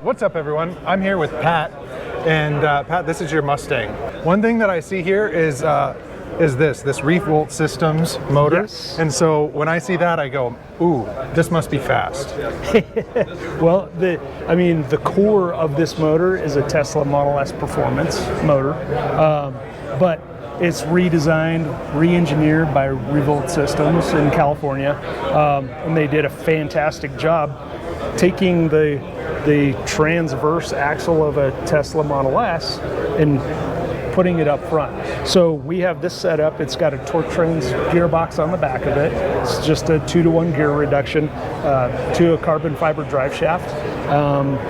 what's up everyone? I'm here with Pat, and Pat, this is your Mustang. One thing that I see here is this Revolt Systems motor. Yes. And so when I see that, I go, ooh, this must be fast. Well, the core of this motor is a Tesla Model S performance motor, but it's redesigned, re-engineered by Revolt Systems in California, and they did a fantastic job taking the transverse axle of a Tesla Model S and putting it up front. So we have this set up. It's got a torque trains gearbox on the back of it. It's just a 2-to-1 gear reduction to a carbon fiber drive shaft,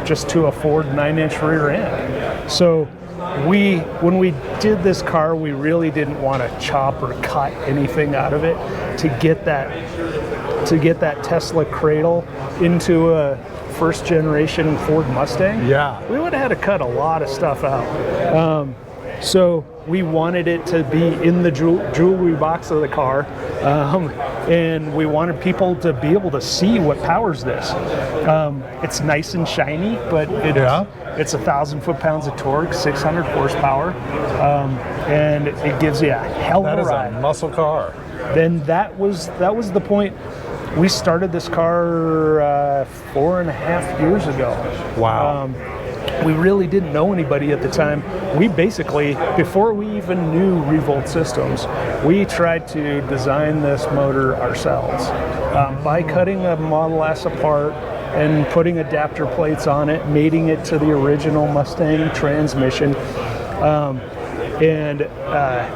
just to a Ford 9-inch rear end. So when we did this car, we really didn't want to chop or cut anything out of it to get that Tesla cradle into a first generation Ford Mustang. Yeah. We would have had to cut a lot of stuff out. So we wanted it to be in the jewelry box of the car, and we wanted people to be able to see what powers this. It's nice and shiny, but it's 1,000 foot-pounds of torque, 600 horsepower, and it gives you a hell of a ride. That is a muscle car. Then that was the point. We started this car 4.5 years ago. Wow. We really didn't know anybody at the time. We basically, before we even knew Revolt Systems, we tried to design this motor ourselves by cutting a Model S apart and putting adapter plates on it, mating it to the original Mustang transmission. And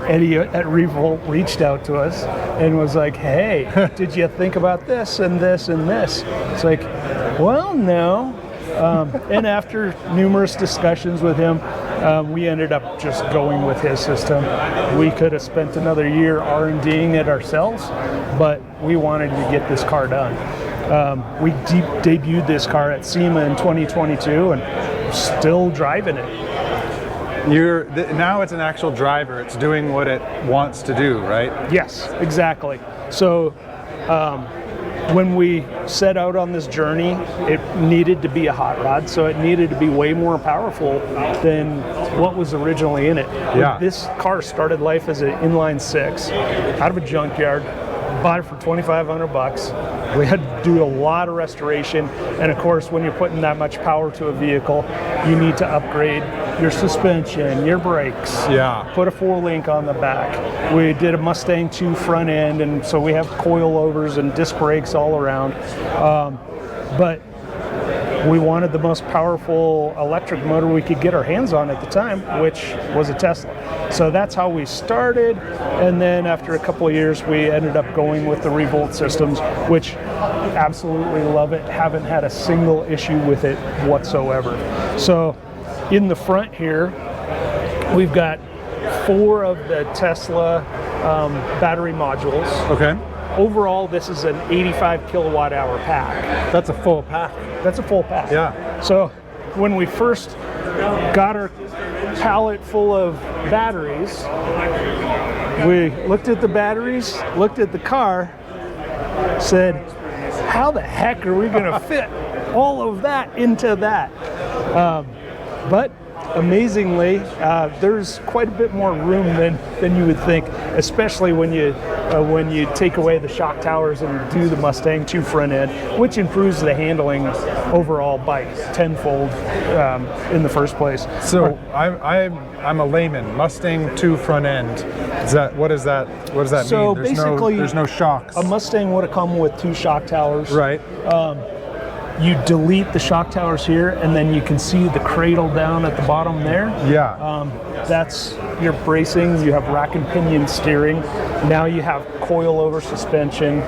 Eddie at Revolt reached out to us and was like, hey, did you think about this and this and this? It's like, well, no. And after numerous discussions with him, we ended up just going with his system. We could have spent another year R&Ding it ourselves, but we wanted to get this car done. We debuted this car at SEMA in 2022 and still driving it. Now it's an actual driver. It's doing what it wants to do, right? Yes, exactly. So when we set out on this journey, it needed to be a hot rod, so it needed to be way more powerful than what was originally in it. Yeah. This car started life as an inline 6 out of a junkyard. Bought it for $2,500. We had to do a lot of restoration, and of course, when you're putting that much power to a vehicle, you need to upgrade your suspension, your brakes. Yeah. Put a 4-link on the back. We did a Mustang 2 front end, and so we have coilovers and disc brakes all around. But we wanted the most powerful electric motor we could get our hands on at the time, which was a Tesla. So that's how we started, and then after a couple of years, we ended up going with the Revolt Systems, which absolutely love it. Haven't had a single issue with it whatsoever. So in the front here, we've got 4 of the Tesla battery modules. Okay. Overall, this is an 85 kilowatt hour pack. That's a full pack. That's a full pack. Yeah. So when we first got our pallet full of batteries, we looked at the batteries, looked at the car, said, how the heck are we going to fit all of that into that? But amazingly, there's quite a bit more room than you would think, especially when you take away the shock towers and do the Mustang 2 front end, which improves the handling overall by tenfold in the first place. So I'm a layman. Mustang 2 front end. What does that So mean? basically, there's no shocks. A Mustang would have come with 2 shock towers. Right. You delete the shock towers here, and then you can see the cradle down at the bottom there. Yeah. That's your bracing. You have rack and pinion steering. Now you have coilover suspension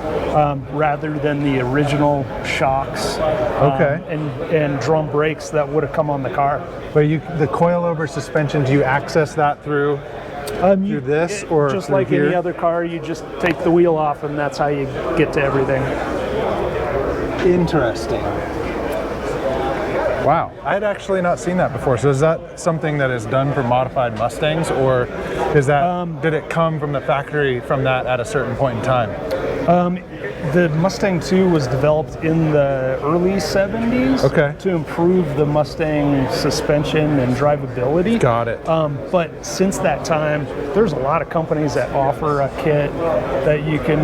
rather than the original shocks. Okay. And drum brakes that would have come on the car. But the coilover suspension, do you access that through this or just through like here? any other car? You just take the wheel off, and that's how you get to everything. Interesting. Wow, I had actually not seen that before. So is that something that is done for modified Mustangs, or is that did it come from the factory from that at a certain point in time? The Mustang 2 was developed in the early 70s to improve the Mustang suspension and drivability. Got it. But since that time, there's a lot of companies that offer a kit that you can,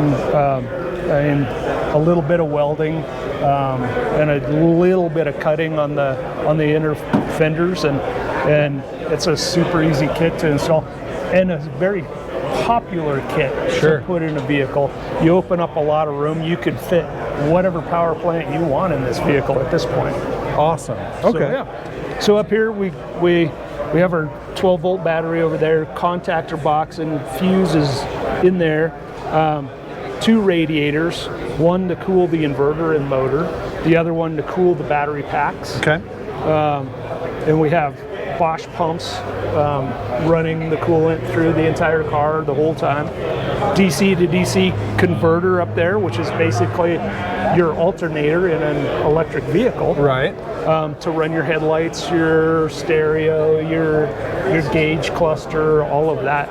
and a little bit of welding and a little bit of cutting on the inner fenders, and it's a super easy kit to install, and a very popular kit to put in a vehicle. You open up a lot of room. You could fit whatever power plant you want in this vehicle at this point. Awesome. Okay. So up here we have our 12-volt battery over there, contactor box and fuse is in there. 2 radiators, one to cool the inverter and motor, the other one to cool the battery packs. Okay. And we have Bosch pumps running the coolant through the entire car the whole time. DC to DC converter up there, which is basically your alternator in an electric vehicle. Right. To run your headlights, your stereo, your gauge cluster, all of that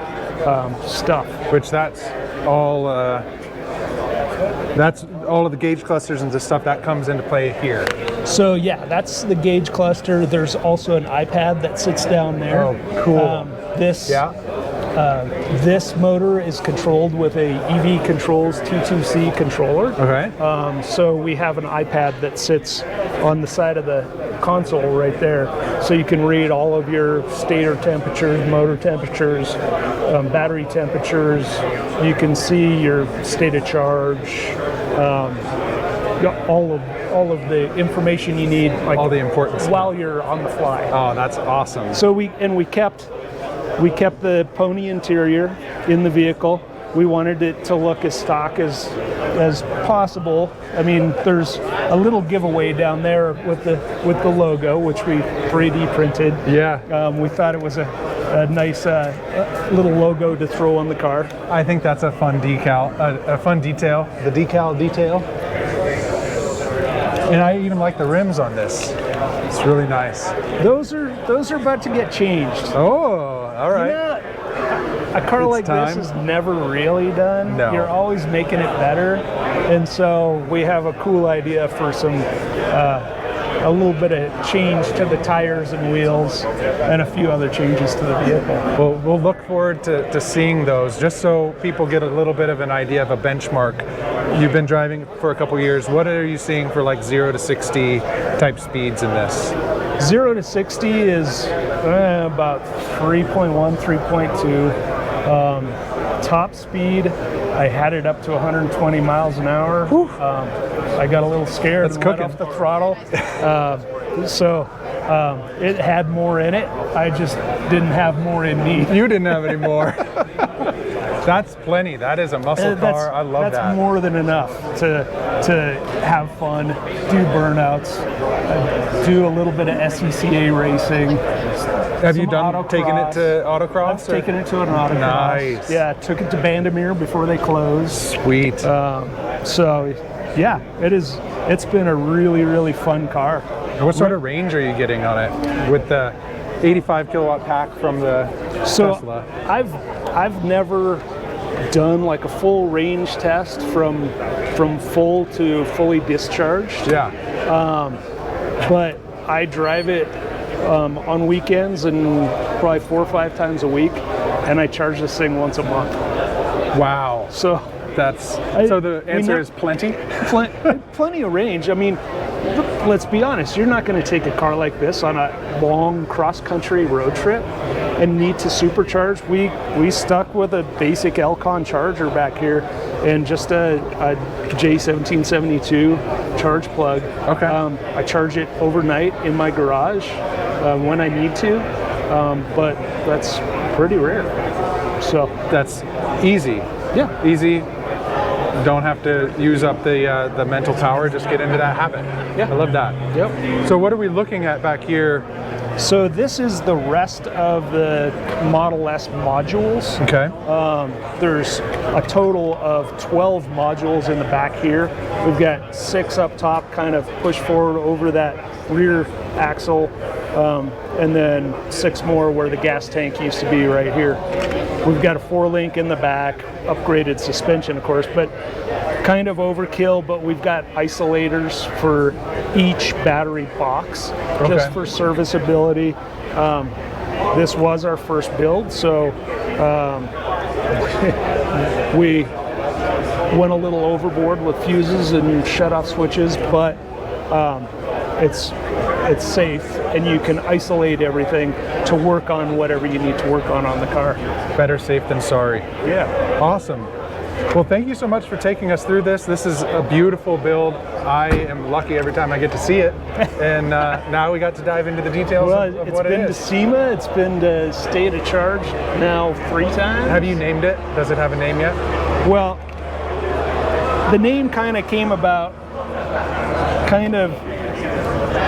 stuff. Which that's all of the gauge clusters and the stuff that comes into play here. So yeah, that's the gauge cluster. There's also an iPad that sits down there. Oh, cool. This motor is controlled with a EVTUNERS T2C controller. Okay. So we have an iPad that sits on the side of the console right there, so you can read all of your stator temperatures, motor temperatures, battery temperatures. You can see your state of charge, all of the information you need, like all the important stuff while you're on the fly. Oh, that's awesome. So we kept the pony interior in the vehicle. We wanted it to look as stock as possible. I mean, there's a little giveaway down there with the logo, which we 3D printed. Yeah. We thought it was a nice little logo to throw on the car. I think that's a fun decal, a fun detail. The decal detail. And I even like the rims on this. It's really nice. Those are about to get changed. Oh, all right. Yeah. A car like this is never really done. No. You're always making it better. And so we have a cool idea for some, a little bit of change to the tires and wheels and a few other changes to the vehicle. Well, we'll look forward to seeing those, just so people get a little bit of an idea of a benchmark. You've been driving for a couple years. What are you seeing for like 0 to 60 type speeds in this? 0 to 60 is about 3.1, 3.2. Top speed, I had it up to 120 miles an hour. I got a little scared and let off the throttle. It had more in it. I just didn't have more in me. You didn't have any more. That's plenty. That is a muscle car. I love that. That's more than enough to have fun, do burnouts, do a little bit of SCCA racing. Have you taken it to autocross? I've taken it to an autocross. Nice. Yeah, took it to Bandimere before they closed. Sweet. Yeah, it's been a really, really fun car. And what sort of range are you getting on it with the 85 kilowatt pack from the Tesla? I've never done like a full range test from full to fully discharged. Yeah. But I drive it on weekends and probably 4 or 5 times a week, and I charge this thing once a month. Wow. So the answer is plenty? Plenty of range. I mean, let's be honest, you're not going to take a car like this on a long cross-country road trip and need to supercharge. We stuck with a basic Elcon charger back here and just a J1772 charge plug. Okay. I charge it overnight in my garage when I need to, but that's pretty rare. So that's easy. Yeah. Easy. Don't have to use up the mental power, just get into that habit. Yeah. I love that. Yep. So what are we looking at back here? So this is the rest of the Model S modules. Okay. There's a total of 12 modules in the back here. We've got 6 up top, kind of push forward over that rear axle, and then 6 more where the gas tank used to be right here. We've got a 4-link in the back, upgraded suspension, of course, but kind of overkill, but we've got isolators for each battery box, just for serviceability. This was our first build, so we went a little overboard with fuses and shut-off switches, but it's safe, and you can isolate everything to work on whatever you need to work on the car. Better safe than sorry. Yeah. Awesome. Well, thank you so much for taking us through this. This is a beautiful build. I am lucky every time I get to see it. And now we got to dive into the details of what it is. It's been to SEMA, it's been to State of Charge now 3 times. Have you named it? Does it have a name yet? Well, the name kind of came about kind of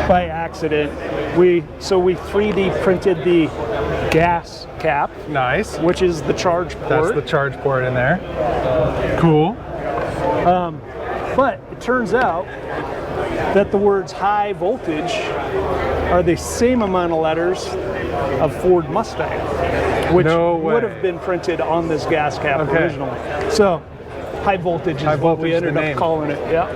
by accident. We 3D printed the gas cap. Nice. Which is the charge port. That's the charge port in there. Cool. But it turns out that the words high voltage are the same amount of letters of Ford Mustang, which would have been printed on this gas cap originally. So high voltage is what we ended up calling it. Yeah.